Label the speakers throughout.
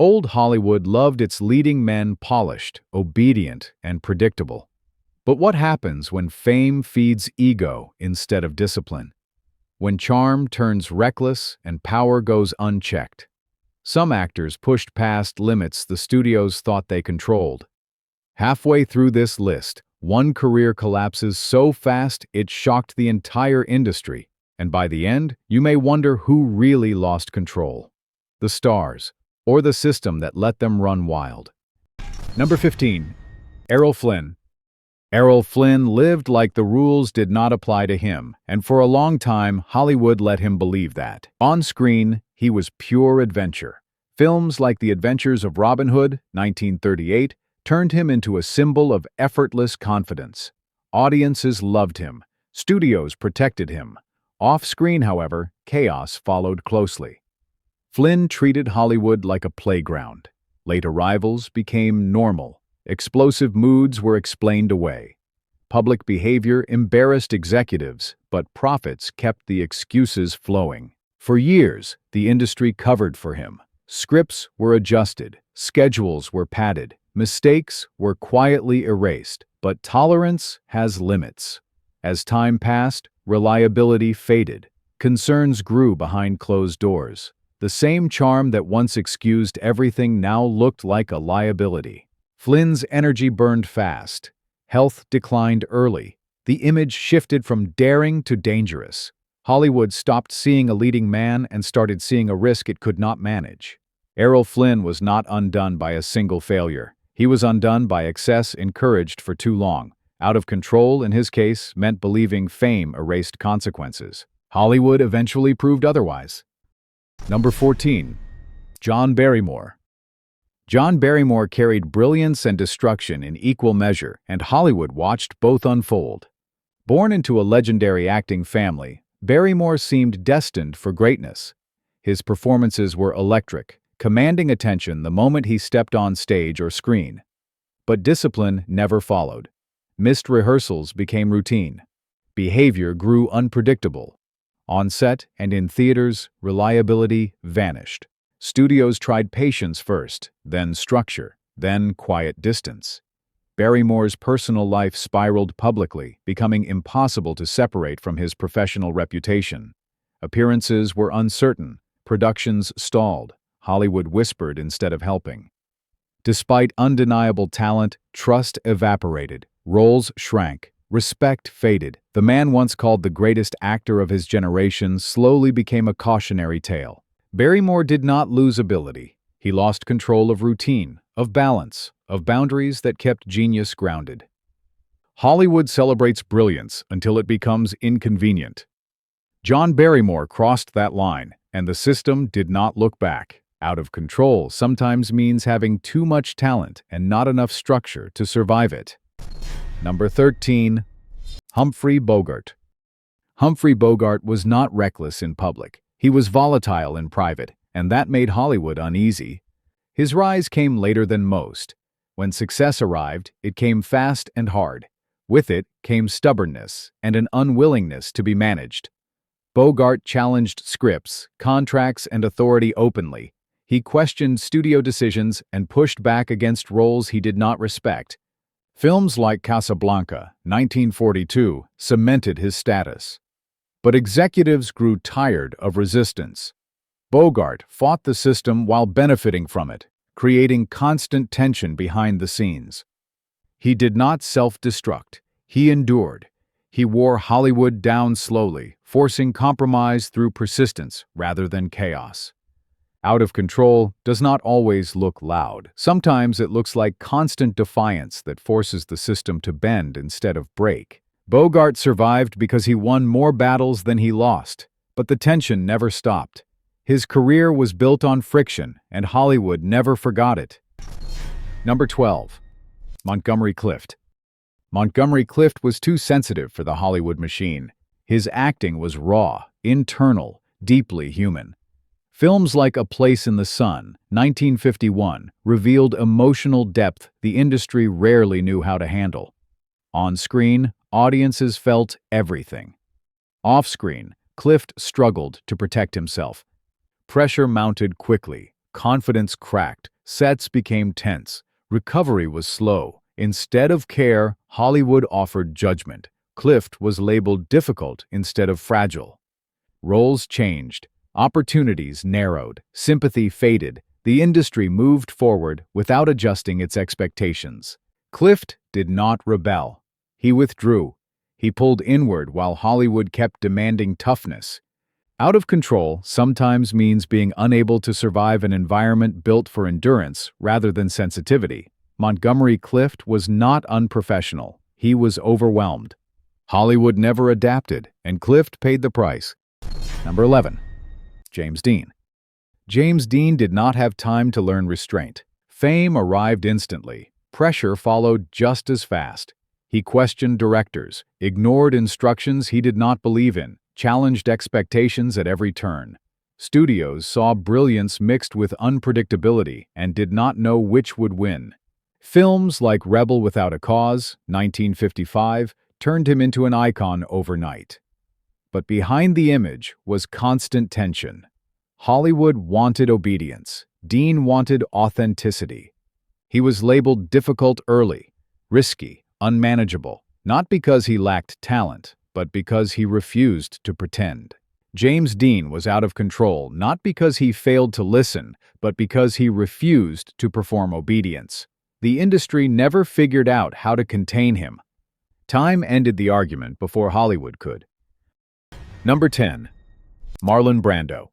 Speaker 1: Old Hollywood loved its leading men polished, obedient, and predictable. But what happens when fame feeds ego instead of discipline? When charm turns reckless and power goes unchecked? Some actors pushed past limits the studios thought they controlled. Halfway through this list, one career collapses so fast it shocked the entire industry, and by the end, you may wonder who really lost control: the stars, or the system that let them run wild. Number 15. Errol Flynn. Errol Flynn lived like the rules did not apply to him, and for a long time, Hollywood let him believe that. On screen, he was pure adventure. Films like The Adventures of Robin Hood, 1938, turned him into a symbol of effortless confidence. Audiences loved him. Studios protected him. Off-screen, however, chaos followed closely. Flynn treated Hollywood like a playground. Late arrivals became normal. Explosive moods were explained away. Public behavior embarrassed executives, but profits kept the excuses flowing. For years, the industry covered for him. Scripts were adjusted, schedules were padded, mistakes were quietly erased, but tolerance has limits. As time passed, reliability faded. Concerns grew behind closed doors. The same charm that once excused everything now looked like a liability. Flynn's energy burned fast. Health declined early. The image shifted from daring to dangerous. Hollywood stopped seeing a leading man and started seeing a risk it could not manage. Errol Flynn was not undone by a single failure. He was undone by excess encouraged for too long. Out of control, in his case, meant believing fame erased consequences. Hollywood eventually proved otherwise. Number 14. John Barrymore. John Barrymore carried brilliance and destruction in equal measure, and Hollywood watched both unfold. Born into a legendary acting family, Barrymore seemed destined for greatness. His performances were electric, commanding attention the moment he stepped on stage or screen. But discipline never followed. Missed rehearsals became routine. Behavior grew unpredictable. On set and in theaters, reliability vanished. Studios tried patience first, then structure, then quiet distance. Barrymore's personal life spiraled publicly, becoming impossible to separate from his professional reputation. Appearances were uncertain, productions stalled, Hollywood whispered instead of helping. Despite undeniable talent, trust evaporated, roles shrank, respect faded. The man once called the greatest actor of his generation slowly became a cautionary tale. Barrymore did not lose ability. He lost control of routine, of balance, of boundaries that kept genius grounded. Hollywood celebrates brilliance until it becomes inconvenient. John Barrymore crossed that line, and the system did not look back. Out of control sometimes means having too much talent and not enough structure to survive it. Number 13. Humphrey Bogart. Humphrey Bogart was not reckless in public. He was volatile in private, and that made Hollywood uneasy. His rise came later than most. When success arrived, it came fast and hard. With it came stubbornness and an unwillingness to be managed. Bogart challenged scripts, contracts, and authority openly. He questioned studio decisions and pushed back against roles he did not respect. Films like Casablanca, 1942, cemented his status. But executives grew tired of resistance. Bogart fought the system while benefiting from it, creating constant tension behind the scenes. He did not self-destruct. He endured. He wore Hollywood down slowly, forcing compromise through persistence rather than chaos. Out of control does not always look loud. Sometimes it looks like constant defiance that forces the system to bend instead of break. Bogart survived because he won more battles than he lost, but the tension never stopped. His career was built on friction, and Hollywood never forgot it. Number 12. Montgomery Clift. Montgomery Clift was too sensitive for the Hollywood machine. His acting was raw, internal, deeply human. Films like A Place in the Sun, 1951, revealed emotional depth the industry rarely knew how to handle. On screen, audiences felt everything. Off-screen, Clift struggled to protect himself. Pressure mounted quickly. Confidence cracked. Sets became tense. Recovery was slow. Instead of care, Hollywood offered judgment. Clift was labeled difficult instead of fragile. Roles changed. Opportunities narrowed. Sympathy faded. The industry moved forward without adjusting its expectations. Clift did not rebel. He withdrew. He pulled inward while Hollywood kept demanding toughness. Out of control sometimes means being unable to survive an environment built for endurance rather than sensitivity. Montgomery Clift was not unprofessional. He was overwhelmed. Hollywood never adapted, and Clift paid the price. Number 11. James Dean. James Dean did not have time to learn restraint. Fame arrived instantly. Pressure followed just as fast. He questioned directors, ignored instructions he did not believe in, challenged expectations at every turn. Studios saw brilliance mixed with unpredictability and did not know which would win. Films like Rebel Without a Cause, 1955, turned him into an icon overnight. But behind the image was constant tension. Hollywood wanted obedience. Dean wanted authenticity. He was labeled difficult early, risky, unmanageable, not because he lacked talent, but because he refused to pretend. James Dean was out of control not because he failed to listen, but because he refused to perform obedience. The industry never figured out how to contain him. Time ended the argument before Hollywood could. Number 10. Marlon Brando.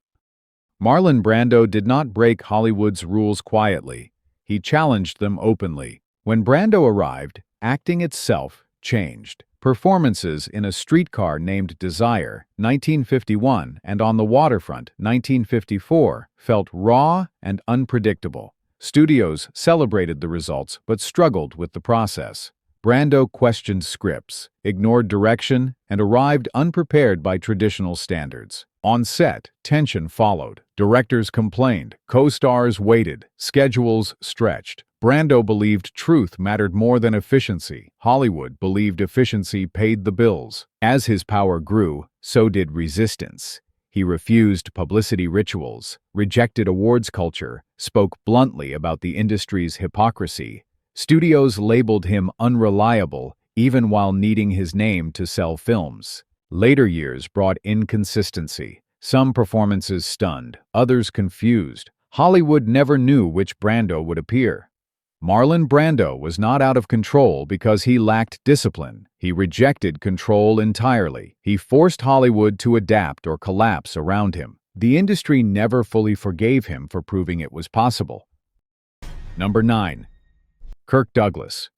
Speaker 1: Marlon Brando did not break Hollywood's rules quietly. He challenged them openly. When Brando arrived, acting itself changed. Performances in A Streetcar Named Desire, 1951, and On the Waterfront, 1954, felt raw and unpredictable. Studios celebrated the results but struggled with the process. Brando questioned scripts, ignored direction, and arrived unprepared by traditional standards. On set, tension followed. Directors complained, co-stars waited, schedules stretched. Brando believed truth mattered more than efficiency. Hollywood believed efficiency paid the bills. As his power grew, so did resistance. He refused publicity rituals, rejected awards culture, spoke bluntly about the industry's hypocrisy. Studios labeled him unreliable, even while needing his name to sell films. Later years brought inconsistency. Some performances stunned, others confused. Hollywood never knew which Brando would appear. Marlon Brando was not out of control because he lacked discipline. He rejected control entirely. He forced Hollywood to adapt or collapse around him. The industry never fully forgave him for proving it was possible. Number 9. Kirk Douglas.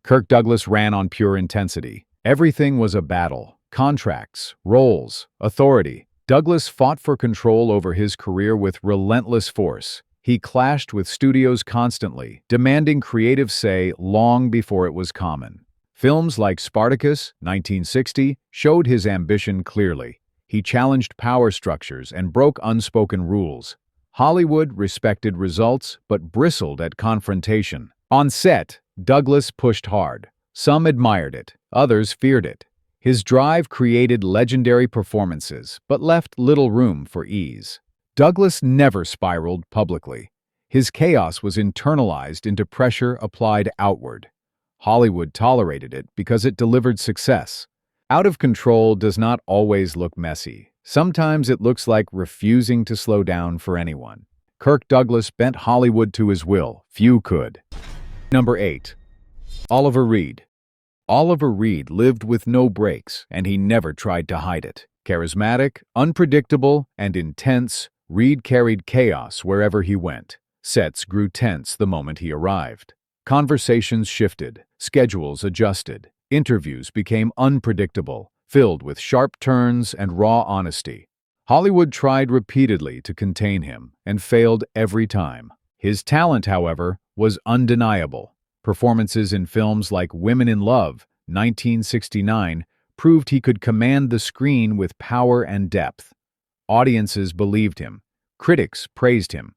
Speaker 1: Kirk Douglas ran on pure intensity. Everything was a battle. Contracts, roles, authority. Douglas fought for control over his career with relentless force. He clashed with studios constantly, demanding creative say long before it was common. Films like Spartacus, 1960, showed his ambition clearly. He challenged power structures and broke unspoken rules. Hollywood respected results but bristled at confrontation. On set, Douglas pushed hard. Some admired it, others feared it. His drive created legendary performances, but left little room for ease. Douglas never spiraled publicly. His chaos was internalized into pressure applied outward. Hollywood tolerated it because it delivered success. Out of control does not always look messy. Sometimes it looks like refusing to slow down for anyone. Kirk Douglas bent Hollywood to his will. Few could. Number 8. Oliver Reed. Oliver Reed lived with no breaks, and he never tried to hide it. Charismatic, unpredictable, and intense, Reed carried chaos wherever he went. Sets grew tense the moment he arrived. Conversations shifted, schedules adjusted, interviews became unpredictable, filled with sharp turns and raw honesty. Hollywood tried repeatedly to contain him, and failed every time. His talent, however, was undeniable. Performances in films like Women in Love, 1969, proved he could command the screen with power and depth. Audiences believed him. Critics praised him.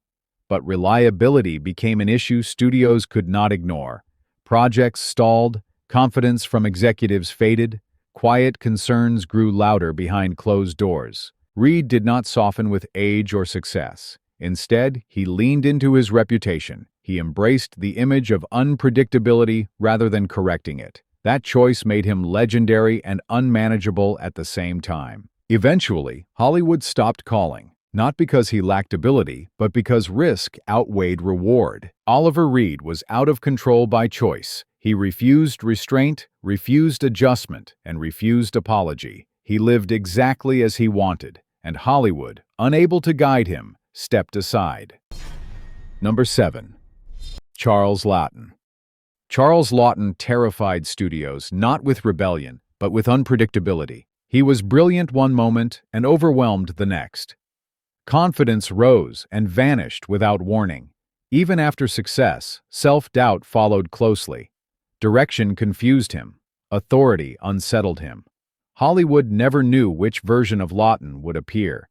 Speaker 1: But reliability became an issue studios could not ignore. Projects stalled, confidence from executives faded, quiet concerns grew louder behind closed doors. Reed did not soften with age or success. Instead, he leaned into his reputation. He embraced the image of unpredictability rather than correcting it. That choice made him legendary and unmanageable at the same time. Eventually, Hollywood stopped calling, not because he lacked ability, but because risk outweighed reward. Oliver Reed was out of control by choice. He refused restraint, refused adjustment, and refused apology. He lived exactly as he wanted, and Hollywood, unable to guide him, stepped aside. Number 7. Charles Laughton. Charles Laughton terrified studios not with rebellion, but with unpredictability. He was brilliant one moment and overwhelmed the next. Confidence rose and vanished without warning. Even after success, self-doubt followed closely. Direction confused him. Authority unsettled him. Hollywood never knew which version of Laughton would appear.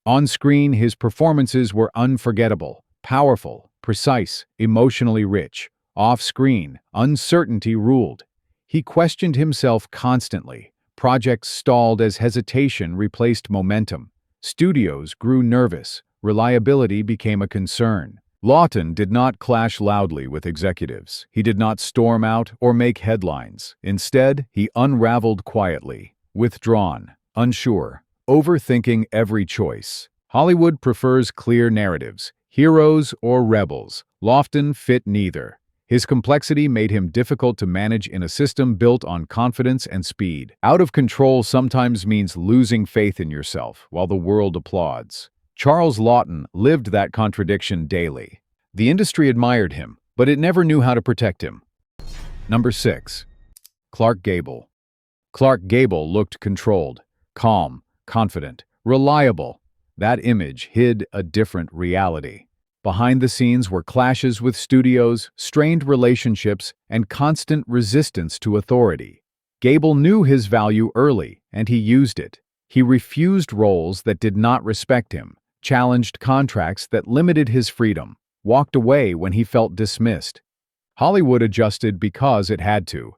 Speaker 1: On screen, his performances were unforgettable, powerful, precise, emotionally rich. Off-screen, uncertainty ruled. He questioned himself constantly. Projects stalled as hesitation replaced momentum. Studios grew nervous. Reliability became a concern. Laughton did not clash loudly with executives. He did not storm out or make headlines. Instead, he unraveled quietly, withdrawn, unsure, overthinking every choice. Hollywood prefers clear narratives, heroes or rebels. Laughton fit neither. His complexity made him difficult to manage in a system built on confidence and speed. Out of control sometimes means losing faith in yourself while the world applauds. Charles Laughton lived that contradiction daily. The industry admired him, but it never knew how to protect him. Number 6. Clark Gable. Clark Gable looked controlled, calm, confident, reliable. That image hid a different reality. Behind the scenes were clashes with studios, strained relationships, and constant resistance to authority. Gable knew his value early, and he used it. He refused roles that did not respect him, challenged contracts that limited his freedom, walked away when he felt dismissed. Hollywood adjusted because it had to.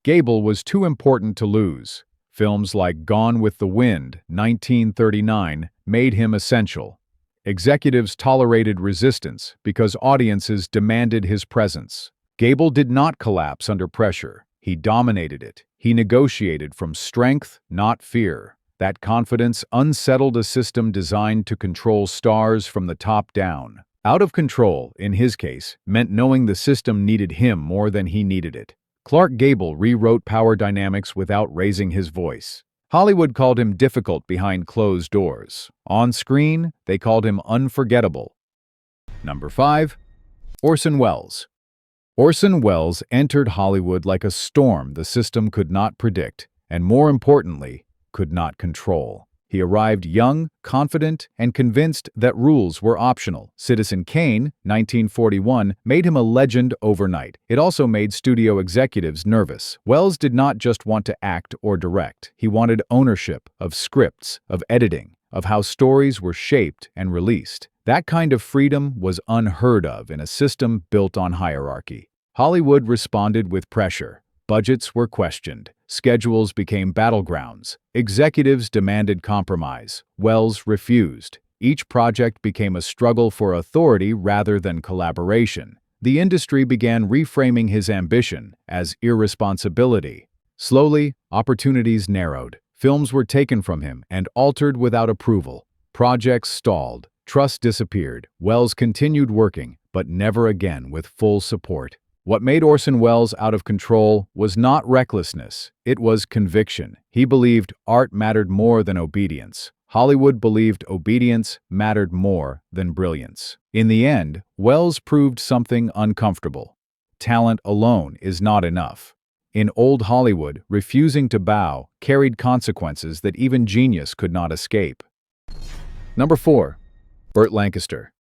Speaker 1: Gable was too important to lose. Films like Gone with the Wind, 1939, made him essential. Executives tolerated resistance because audiences demanded his presence. Gable did not collapse under pressure. He dominated it. He negotiated from strength, not fear. That confidence unsettled a system designed to control stars from the top down. Out of control, in his case, meant knowing the system needed him more than he needed it. Clark Gable rewrote power dynamics without raising his voice. Hollywood called him difficult behind closed doors. On screen, they called him unforgettable. Number 5. Orson Welles. Orson Welles entered Hollywood like a storm the system could not predict, and more importantly, could not control. He arrived young, confident, and convinced that rules were optional. Citizen Kane, 1941, made him a legend overnight. It also made studio executives nervous. Welles did not just want to act or direct. He wanted ownership of scripts, of editing, of how stories were shaped and released. That kind of freedom was unheard of in a system built on hierarchy. Hollywood responded with pressure. Budgets were questioned. Schedules became battlegrounds. Executives demanded compromise. Welles refused. Each project became a struggle for authority rather than collaboration. The industry began reframing his ambition as irresponsibility. Slowly, opportunities narrowed. Films were taken from him and altered without approval. Projects stalled. Trust disappeared. Welles continued working, but never again with full support. What made Orson Welles out of control was not recklessness, it was conviction. He believed art mattered more than obedience. Hollywood believed obedience mattered more than brilliance. In the end, Welles proved something uncomfortable. Talent alone is not enough. In old Hollywood, refusing to bow carried consequences that even genius could not escape. Number 4. Burt Lancaster.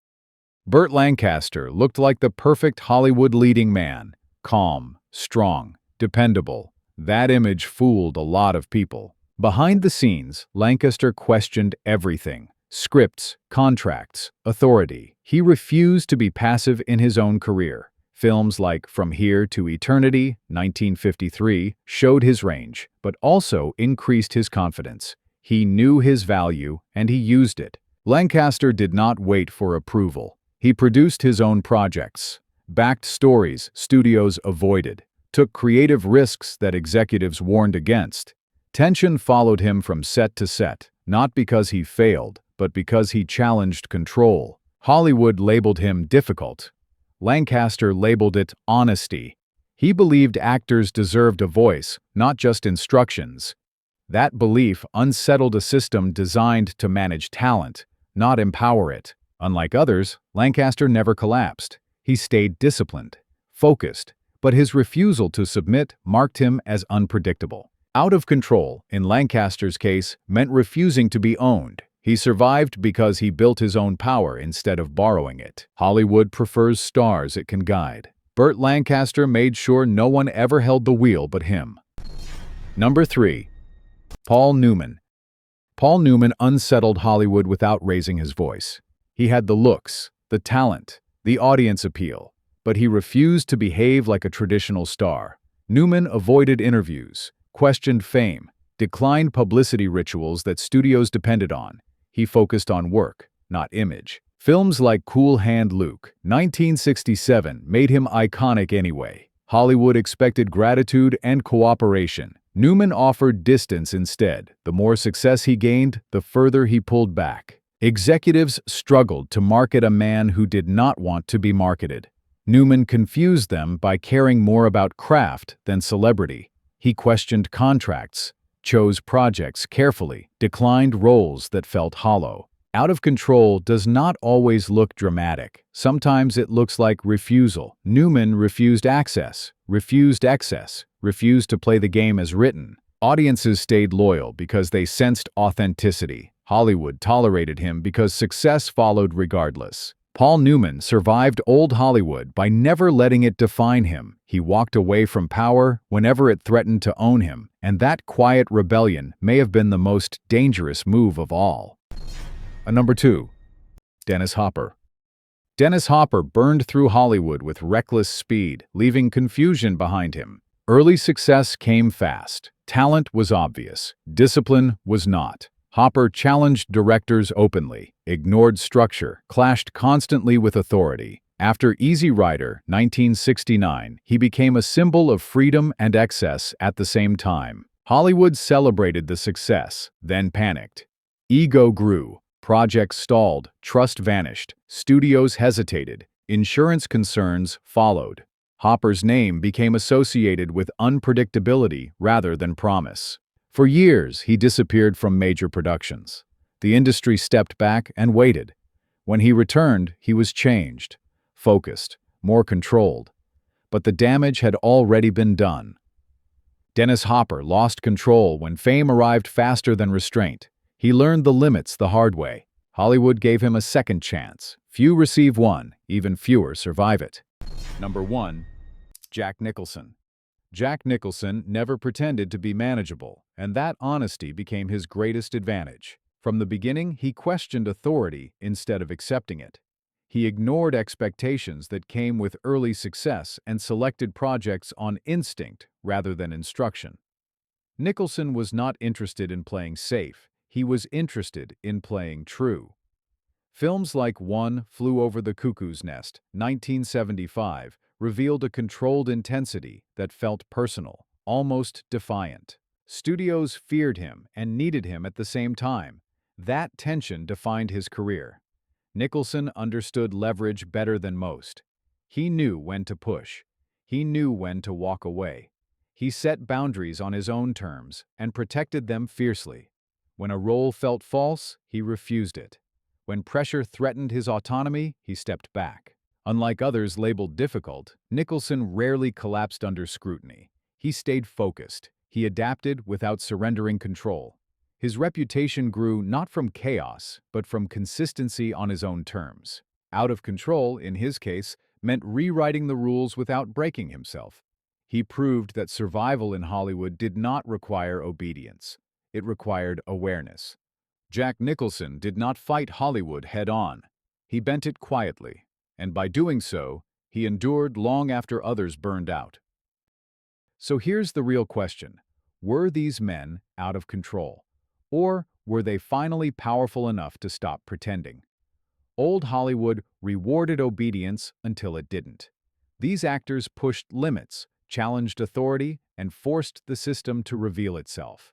Speaker 1: Burt Lancaster looked like the perfect Hollywood leading man. Calm, strong, dependable. That image fooled a lot of people. Behind the scenes, Lancaster questioned everything. Scripts, contracts, authority. He refused to be passive in his own career. Films like From Here to Eternity, 1953, showed his range, but also increased his confidence. He knew his value, and he used it. Lancaster did not wait for approval. He produced his own projects, backed stories studios avoided, took creative risks that executives warned against. Tension followed him from set to set, not because he failed, but because he challenged control. Hollywood labeled him difficult. Lancaster labeled it honesty. He believed actors deserved a voice, not just instructions. That belief unsettled a system designed to manage talent, not empower it. Unlike others, Lancaster never collapsed. He stayed disciplined, focused, but his refusal to submit marked him as unpredictable. Out of control, in Lancaster's case, meant refusing to be owned. He survived because he built his own power instead of borrowing it. Hollywood prefers stars it can guide. Burt Lancaster made sure no one ever held the wheel but him. Number 3. Paul Newman. Paul Newman unsettled Hollywood without raising his voice. He had the looks, the talent, the audience appeal, but he refused to behave like a traditional star. Newman avoided interviews, questioned fame, declined publicity rituals that studios depended on. He focused on work, not image. Films like Cool Hand Luke, 1967, made him iconic anyway. Hollywood expected gratitude and cooperation. Newman offered distance instead. The more success he gained, the further he pulled back. Executives struggled to market a man who did not want to be marketed. Newman confused them by caring more about craft than celebrity. He questioned contracts, chose projects carefully, declined roles that felt hollow. Out of control does not always look dramatic. Sometimes it looks like refusal. Newman refused access, refused excess, refused to play the game as written. Audiences stayed loyal because they sensed authenticity. Hollywood tolerated him because success followed regardless. Paul Newman survived old Hollywood by never letting it define him. He walked away from power whenever it threatened to own him, and that quiet rebellion may have been the most dangerous move of all. Number 2. Dennis Hopper. Dennis Hopper burned through Hollywood with reckless speed, leaving confusion behind him. Early success came fast. Talent was obvious. Discipline was not. Hopper challenged directors openly, ignored structure, clashed constantly with authority. After Easy Rider, 1969, he became a symbol of freedom and excess at the same time. Hollywood celebrated the success, then panicked. Ego grew. Projects stalled, trust vanished, studios hesitated, insurance concerns followed. Hopper's name became associated with unpredictability rather than promise. For years, he disappeared from major productions. The industry stepped back and waited. When he returned, he was changed, focused, more controlled. But the damage had already been done. Dennis Hopper lost control when fame arrived faster than restraint. He learned the limits the hard way. Hollywood gave him a second chance. Few receive one, even fewer survive it. Number 1. Jack Nicholson. Jack Nicholson never pretended to be manageable, and that honesty became his greatest advantage. From the beginning, he questioned authority instead of accepting it. He ignored expectations that came with early success and selected projects on instinct rather than instruction. Nicholson was not interested in playing safe. He was interested in playing true. Films like One Flew Over the Cuckoo's Nest, 1975, revealed a controlled intensity that felt personal, almost defiant. Studios feared him and needed him at the same time. That tension defined his career. Nicholson understood leverage better than most. He knew when to push. He knew when to walk away. He set boundaries on his own terms and protected them fiercely. When a role felt false, he refused it. When pressure threatened his autonomy, he stepped back. Unlike others labeled difficult, Nicholson rarely collapsed under scrutiny. He stayed focused. He adapted without surrendering control. His reputation grew not from chaos, but from consistency on his own terms. Out of control, in his case, meant rewriting the rules without breaking himself. He proved that survival in Hollywood did not require obedience. It required awareness. Jack Nicholson did not fight Hollywood head-on. He bent it quietly, and by doing so, he endured long after others burned out. So here's the real question. Were these men out of control? Or were they finally powerful enough to stop pretending? Old Hollywood rewarded obedience until it didn't. These actors pushed limits, challenged authority, and forced the system to reveal itself.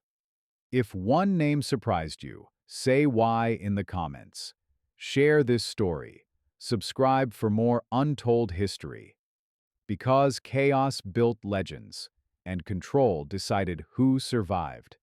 Speaker 1: If one name surprised you, say why in the comments. Share this story. Subscribe for more untold history. Because chaos built legends, and control decided who survived.